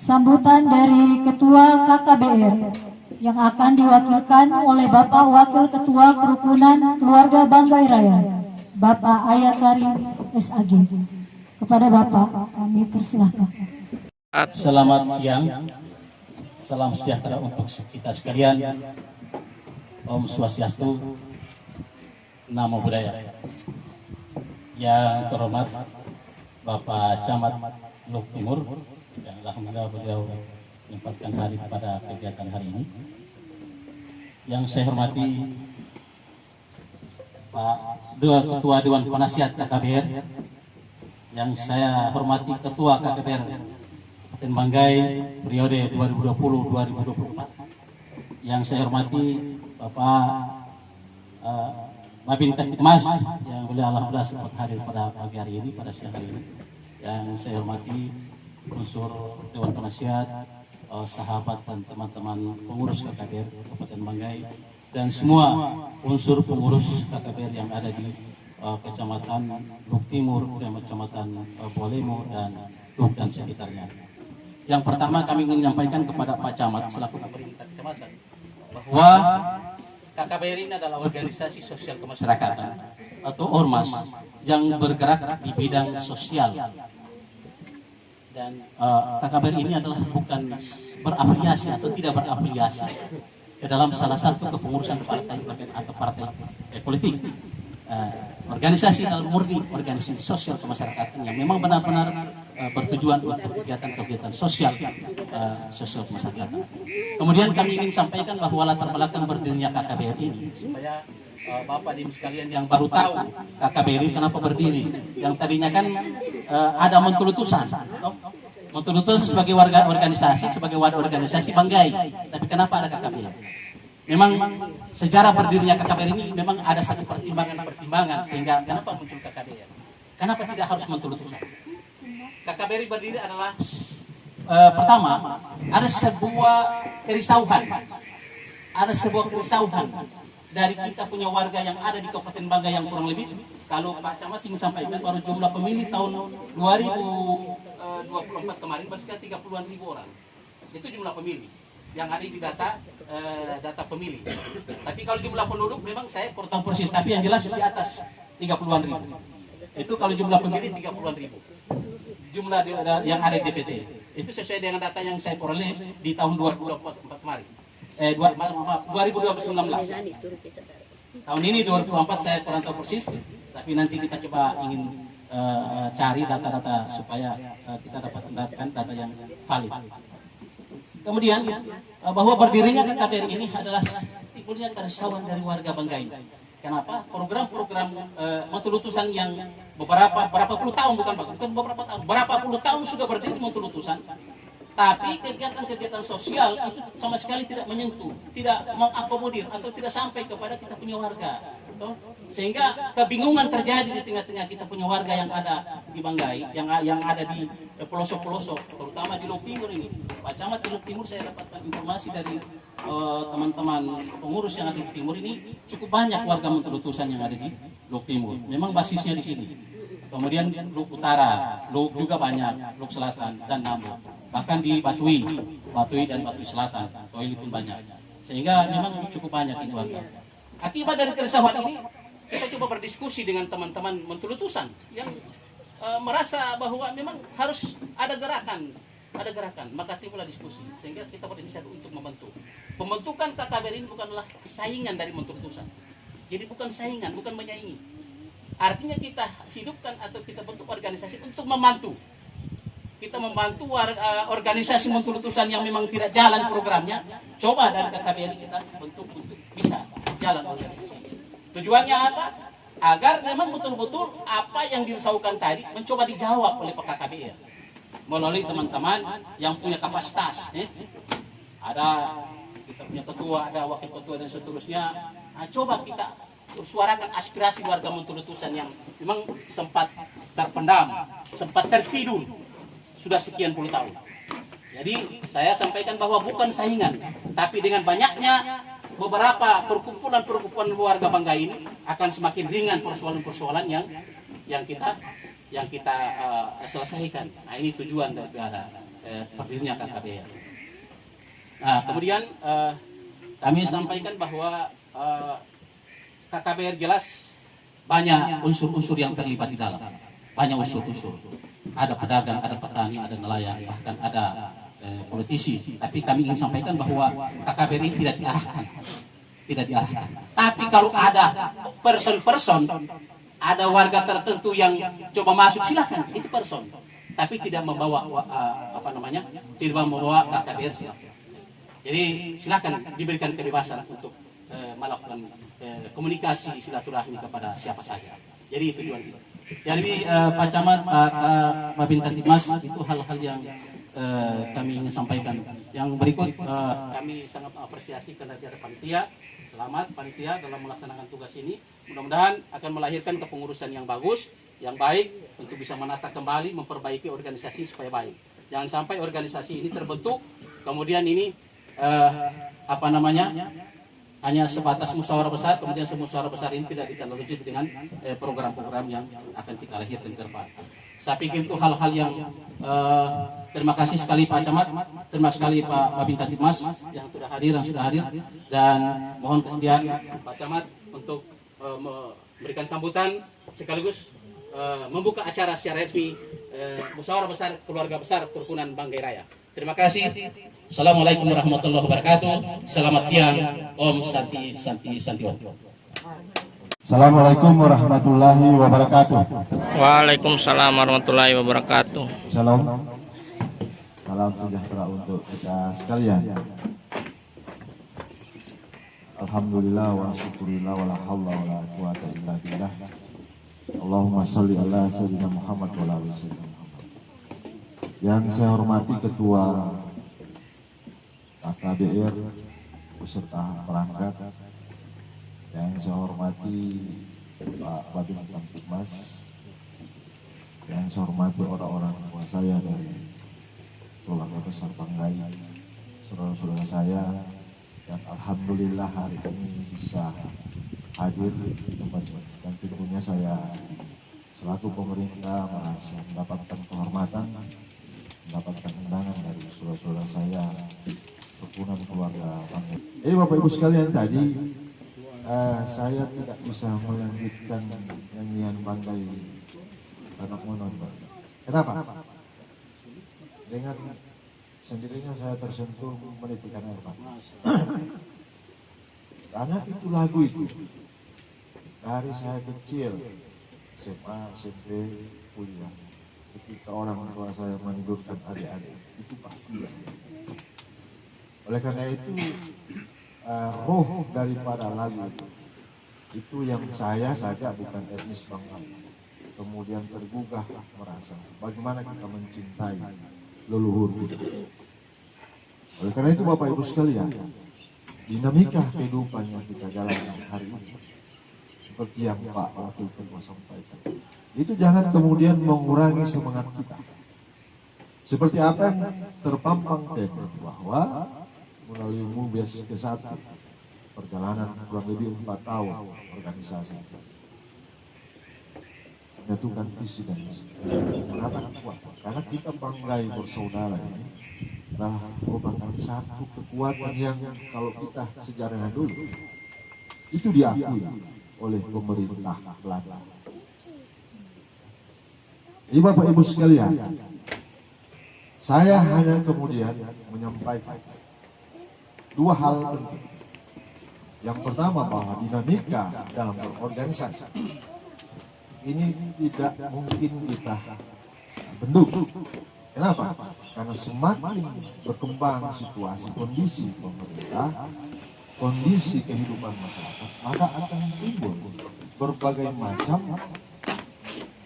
sambutan dari Ketua KKBR yang akan diwakilkan oleh Bapak Wakil Ketua Kerukunan Keluarga Banggai Raya, Bapak Ayat Karim SAG. Kepada Bapak kami persilahkan. Selamat siang, salam sejahtera untuk kita sekalian. Om Swastiastu, Namo Buddhaya. Yang terhormat Bapak Camat Luk Timur, yang alhamdulillah beliau menyempatkan hari pada kegiatan hari ini. Yang saya hormati Pak Ketua Dewan Penasihat KKBR, yang saya hormati Ketua KKBR Kabupaten Banggai periode 2020-2024, yang saya hormati Bapak Babin Kaptipmas yang beliau alhamdulillah sempat hadir pada pagi hari ini, pada siang hari ini, yang saya hormati unsur Dewan Penasihat, sahabat dan teman-teman pengurus KKBR Kabupaten Banggai, dan semua unsur pengurus KKBR yang ada di Kecamatan Luk Timur, Kecamatan Bolemo, dan Luk dan sekitarnya. Yang pertama kami ingin menyampaikan kepada Pak Camat selaku pemerintah kecamatan bahwa KKBR ini adalah organisasi sosial kemasyarakatan atau ormas yang bergerak di bidang sosial. Dan KKBR ini adalah bukan berafiliasi atau tidak berafiliasi ke dalam salah satu kepengurusan partai atau partai politik. Organisasi adalah murni organisasi sosial kemasyarakatan yang memang benar-benar bertujuan untuk kegiatan-kegiatan sosial kemasyarakatan. Kemudian kami ingin sampaikan bahwa latar belakang berdirinya KKBR ini, supaya Bapak Ibu sekalian yang baru tahu KKBR ini kenapa berdiri, yang tadinya kan ada Mentulutusan, Mentulutusan sebagai warga organisasi, sebagai wadah organisasi Banggai, tapi kenapa ada KKBR? Memang sejarah berdirinya KKBR ini memang ada satu pertimbangan sehingga kenapa muncul KKBR. Kenapa tidak harus Mentulutusan? KKBR berdiri adalah pertama ada sebuah kerisauan, dari kita punya warga yang ada di Kabupaten Banggai yang kurang lebih, kalau Pak Camat ingin sampaikan baru jumlah pemilih tahun 2024 kemarin baru sekitar 30-an ribu orang. Itu jumlah pemilih yang ada di data pemilih. Tapi kalau jumlah penduduk memang saya kurang tahu persis, tapi yang jelas di atas 30-an ribu. Itu kalau jumlah pemilih 30-an ribu. Jumlah yang ada di DPT. Itu sesuai dengan data yang saya peroleh di tahun 2024 kemarin. 2016. Tahun ini 2024 saya kurang tahu persis, tapi nanti kita coba ingin cari data-data supaya kita dapat mendapatkan data yang valid. Kemudian bahwa berdirinya KKBR ini adalah timbulnya kerisauan dari warga Banggai. Kenapa? Program-program Mentulutusan yang berapa puluh tahun, bukan beberapa tahun, berapa puluh tahun sudah berdiri Mentulutusan, tapi kegiatan-kegiatan sosial itu sama sekali tidak menyentuh, tidak mengakomodir atau tidak sampai kepada kita punya warga. Sehingga kebingungan terjadi di tengah-tengah kita punya warga yang ada di Banggai, yang ada di pelosok-pelosok, terutama di Luk Timur ini. Pak Camat di Luk Timur, saya dapatkan informasi dari teman-teman pengurus yang ada di Luk Timur ini, cukup banyak warga Mentulutusan yang ada di Luk Timur. Memang basisnya di sini. Kemudian Luk Utara, Luk juga banyak, Luk Selatan dan Namo. Bahkan di Batui dan Batui Selatan, Toili pun banyak. Sehingga memang cukup banyak ini warga. Akibat dari keresahan ini, kita coba berdiskusi dengan teman-teman Mentulutusan yang merasa bahwa memang harus ada gerakan, maka timbullah diskusi sehingga kita berinisiatif untuk membentuk. Pembentukan KKBR ini bukanlah saingan dari Mentulutusan. Jadi bukan saingan, bukan menyaingi. Artinya kita hidupkan atau kita bentuk organisasi untuk membantu. Kita membantu organisasi Mentulutusan yang memang tidak jalan programnya, coba dari KKBR kita bentuk untuk bisa jalan organisasi. Tujuannya apa? Agar memang betul-betul apa yang dirisaukan tadi mencoba dijawab oleh Pak KKBR melalui teman-teman yang punya kapasitas. Ada kita punya ketua, ada wakil ketua dan seterusnya. Nah, coba kita suarakan aspirasi warga Mentulutusan yang memang sempat terpendam, sempat tertidur sudah sekian puluh tahun. Jadi saya sampaikan bahwa bukan saingan, tapi dengan banyaknya beberapa perkumpulan warga Banggai ini akan semakin ringan persoalan-persoalan yang kita selesaikan. Nah, ini tujuan daripada berdirinya KKBR. Nah, kemudian kami sampaikan bahwa KKBR jelas banyak unsur-unsur yang terlibat di dalam, banyak unsur-unsur. Ada pedagang, ada petani, ada nelayan, bahkan ada politisi. Tapi kami ingin sampaikan bahwa KKBR ini tidak diarahkan. Tapi kalau ada person-person, ada warga tertentu yang coba masuk, silakan, itu person. Tapi tidak membawa tidak membawa KKBR, silakan. Jadi silakan diberikan kebebasan untuk melakukan komunikasi silaturahmi kepada siapa saja. Jadi itu tujuan kita. Jadi Pak Camat, Pak Babin Kantipmas, itu hal-hal yang kami ingin sampaikan. Yang berikut kami sangat apresiasi kinerja panitia. Selamat panitia dalam melaksanakan tugas ini. Mudah-mudahan akan melahirkan kepengurusan yang bagus, yang baik, untuk bisa menata kembali, memperbaiki organisasi supaya baik. Jangan sampai organisasi ini terbentuk, kemudian ini hanya sebatas musyawarah besar, kemudian musyawarah besar ini tidak ditindaklanjuti dengan program-program yang akan kita lahirkan ke depan. Saya pikir itu hal-hal yang terima kasih sekali Pak Camat, terima kasih sekali Pak Babin Kantipmas yang sudah hadir, dan mohon kesediaan Pak Camat untuk memberikan sambutan sekaligus membuka acara secara resmi musyawarah besar keluarga besar kerukunan Banggai Raya. Terima kasih. Assalamualaikum warahmatullahi wabarakatuh. Selamat siang. Om Santi Om. Assalamualaikum warahmatullahi wabarakatuh. Waalaikumsalam warahmatullahi wabarakatuh. Shalom. Salam sejahtera untuk kita sekalian. Alhamdulillah wa syukurillah wa la hawla wa la quwata illa billah. Allahumma sholli ala sayyidina Muhammad wa ala ali sayyidina Muhammad. Yang saya hormati Ketua KKBR beserta perangkat, yang saya hormati Pak Babin Kantipmas, yang saya hormati orang-orang tua saya dari keluarga besar Banggai, saudara-saudara saya, dan alhamdulillah hari ini bisa hadir di tempat ini. Dan tentunya saya selaku pemerintah merasa mendapatkan kehormatan, mendapatkan undangan dari saudara-saudara saya kerukunan keluarga Banggai. Jadi Bapak Ibu sekalian, tadi saya tidak bisa melanjutkan nyanyian Banggai Anak Monon. Kenapa? Dengan sendirinya saya tersentuh menitikan air mata. Karena itu lagu itu dari saya kecil, SMA, SMP, kuliah, ketika orang tua saya menidurkan adik-adik, itu pasti ya. Oleh karena itu roh daripada lagu itu yang saya saja bukan etnis Banggai, kemudian tergugah merasa bagaimana kita mencintai leluhur kita. Oleh karena itu Bapak Ibu sekalian, dinamika kehidupan yang kita jalani hari ini seperti yang Pak Wakil Ketua sampaikan, itu jangan kemudian mengurangi semangat kita. Seperti apa yang terpampang tema bahwa melalui MUBES ke-1 perjalanan kurang lebih 4 tahun organisasi menyatukan visi dan misi, menatap kuat, karena kita Banggai bersaudara ini adalah merupakan satu kekuatan yang kalau kita sejarahnya dulu itu diakui oleh pemerintah Belanda. Jadi Bapak Ibu sekalian, saya hanya kemudian menyampaikan dua hal penting. Yang pertama bahwa dinamika dalam berorganisasi ini tidak mungkin kita bendung. Kenapa? Karena semakin berkembang situasi, kondisi pemerintah, kondisi kehidupan masyarakat, maka akan timbul berbagai macam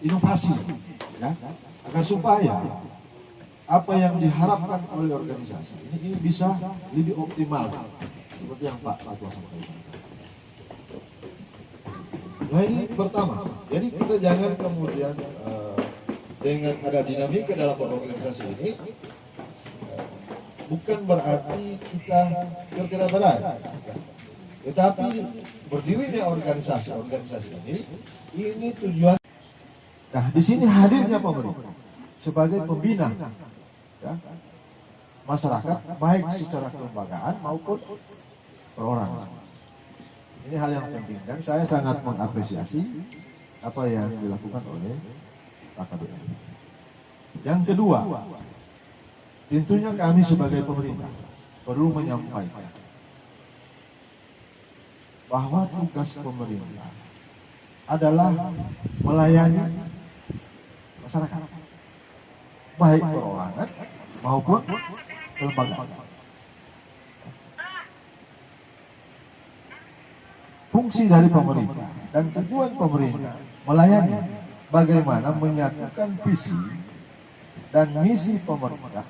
inovasi, ya, agar supaya apa yang diharapkan oleh organisasi ini bisa lebih optimal, seperti yang Pak Ketua sampaikan. Nah ini pertama, jadi kita jangan kemudian dengan ada dinamika dalam organisasi ini bukan berarti kita kerja berat, tetapi berdirinya organisasi ini tujuan. Nah di sini hadirnya pemerintah sebagai pembina, ya, masyarakat baik secara kelembagaan maupun perorangan. Ini hal yang penting dan saya sangat mengapresiasi apa yang dilakukan oleh KKBR. Yang kedua, tentunya kami sebagai pemerintah perlu menyampaikan bahwa tugas pemerintah adalah melayani masyarakat, baik perorangan maupun kelembagaan. Fungsi dari pemerintah dan tujuan pemerintah melayani bagaimana menyatukan visi dan misi pemerintah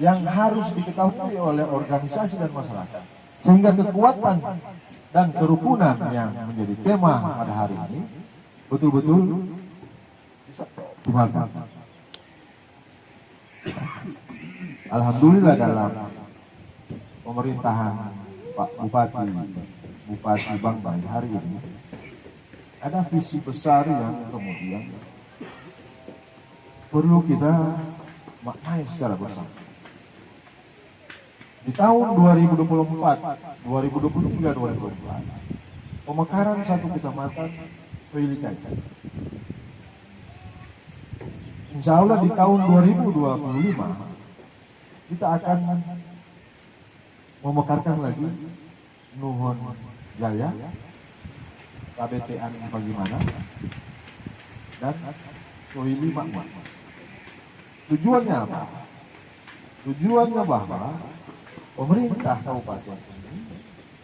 yang harus diketahui oleh organisasi dan masyarakat, sehingga kekuatan dan kerukunan yang menjadi tema pada hari ini betul-betul bisa dimakan. Alhamdulillah dalam pemerintahan Pak Bupati Banggai hari ini ada visi besar yang kemudian perlu kita maknai secara bersama. Di tahun 2024, 2023, 2024, pemekaran satu kecamatan Pelikai. Insya Allah di tahun 2025 kita akan memekarkan lagi Nuhon Jaya, KBTN bagaimana, dan Koili Makmur. Tujuannya apa? Tujuannya bahwa pemerintah kabupaten ini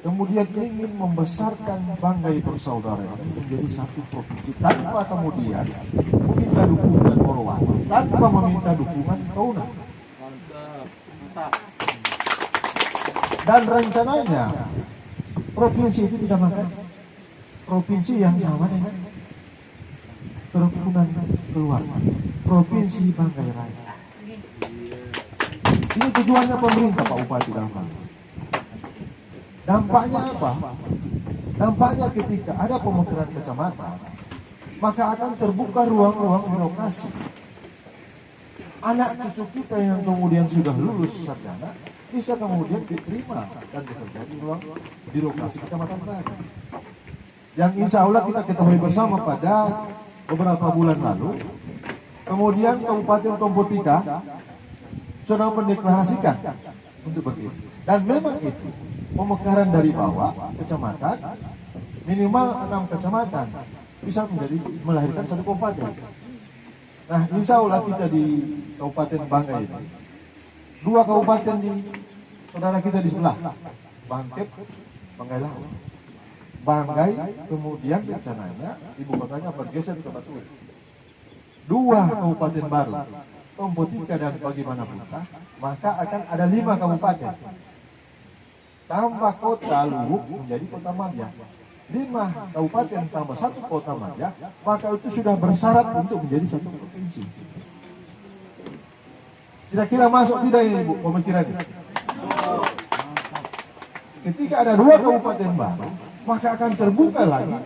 kemudian ingin membesarkan Banggai Persaudaraan menjadi satu provinsi tanpa kemudian meminta dukungan Morowali, tanpa meminta dukungan Kauna. Dan rencananya provinsi itu dinamakan provinsi yang sama dengan kerukunan keluarga, Provinsi Banggai Raya. Ini tujuannya pemerintah Pak Bupati dalam hal ini. Dampaknya apa? Dampaknya ketika ada pemekaran kecamatan, maka akan terbuka ruang-ruang birokrasi. Anak cucu kita yang kemudian sudah lulus sarjana bisa kemudian diterima dan bekerja di ruang birokrasi kecamatan baru. Yang insya Allah kita ketahui bersama pada beberapa bulan lalu, kemudian Kabupaten Tompotika sudah mendeklarasikan untuk berdiri. Dan memang itu pemekaran dari bawah kecamatan, minimal 6 kecamatan bisa menjadi melahirkan satu kabupaten. Nah, insya Allah kita di Kabupaten Banggai ini, 2 kabupaten di saudara kita di sebelah, Bangkep, Banggai Laut. Banggai kemudian rencananya ibu kotanya bergeser ke Batu. 2 kabupaten baru, Tompotika dan bagaimana Buta, maka akan ada 5 kabupaten. Tambah kota Luwuk menjadi kota madya. 5 kabupaten tambah 1 kota madya, maka itu sudah bersyarat untuk menjadi satu provinsi. Kira-kira masuk tidak ini Bu pemikirannya? Ketika ada 2 kabupaten baru, maka akan terbuka lagi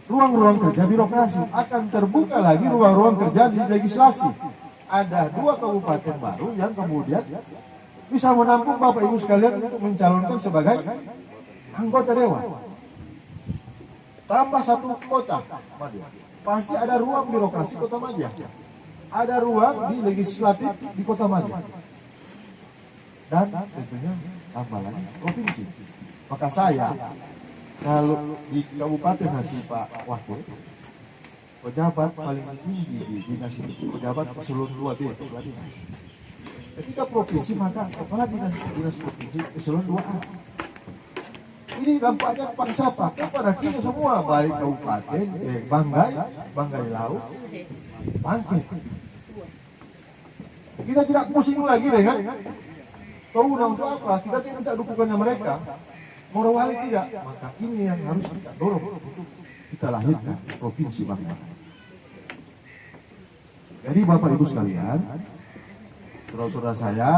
ruang-ruang kerja birokrasi, akan terbuka lagi ruang-ruang kerja di legislasi. Ada 2 kabupaten baru yang kemudian bisa menampung Bapak Ibu sekalian untuk mencalonkan sebagai anggota dewan. Tambah 1 kota madya, pasti ada ruang birokrasi kota madya, ada ruang di legislatif di kota madya, dan tentunya tambah lagi provinsi. Maka saya kalau di kabupaten nanti Pak Wakil, pejabat paling tinggi di dinas itu pejabat eselon 2B, kepala dinas. Ketika provinsi maka kepala dinas provinsi eselon 2A. Ini dampaknya kepada siapa? Kepada kita semua, baik kabupaten, Banggai, Banggai Laut, Bangkit. Kita tidak pusing lagi dengan Kauna untuk apa? Kita tidak minta dukungannya mereka. Morowali tidak. Maka ini yang harus kita dorong untuk kita lahirkan provinsi Banggai. Jadi Bapak Ibu sekalian, saudara-saudara saya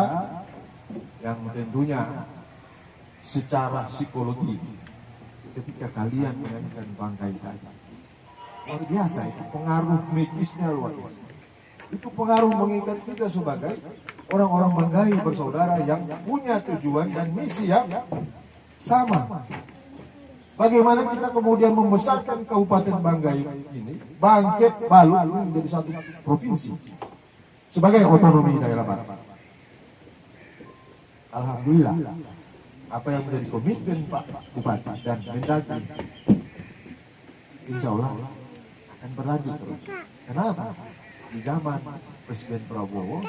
yang tentunya secara psikologi ketika kalian menyanyikan Banggai tadi, luar biasa itu, pengaruh magisnya luar biasa. Itu pengaruh mengikat kita sebagai orang-orang Banggai bersaudara yang punya tujuan dan misi yang sama. Bagaimana kita kemudian membesarkan Kabupaten Banggai ini, Bangkit, Balut ini menjadi satu provinsi sebagai otonomi daerah barat. Alhamdulillah, apa yang menjadi komitmen Pak Bupati dan Mendagri, insya Allah akan berlanjut terus. Kenapa? Di zaman Presiden Prabowo,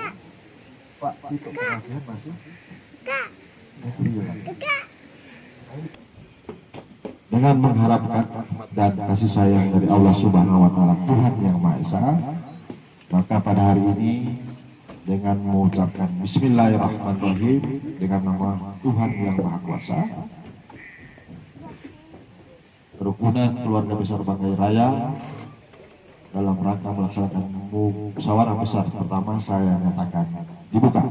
Pak Tito Karnavian masih menteri. Dengan mengharapkan dan kasih sayang dari Allah Subhanahu wa Ta'ala, Tuhan Yang Maha Esa, maka pada hari ini dengan mengucapkan Bismillahirrahmanirrahim dengan nama Tuhan Yang Maha Kuasa, kerukunan keluarga besar Banggai Raya dalam rangka melaksanakan musyawarah besar pertama saya nyatakan dibuka.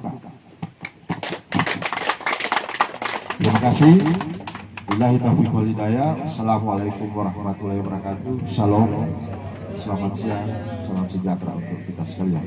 Terima kasih. Billahi taufiq wal hidayah. Assalamualaikum warahmatullahi wabarakatuh. Shalom. Selamat siang. Salam sejahtera untuk kita sekalian.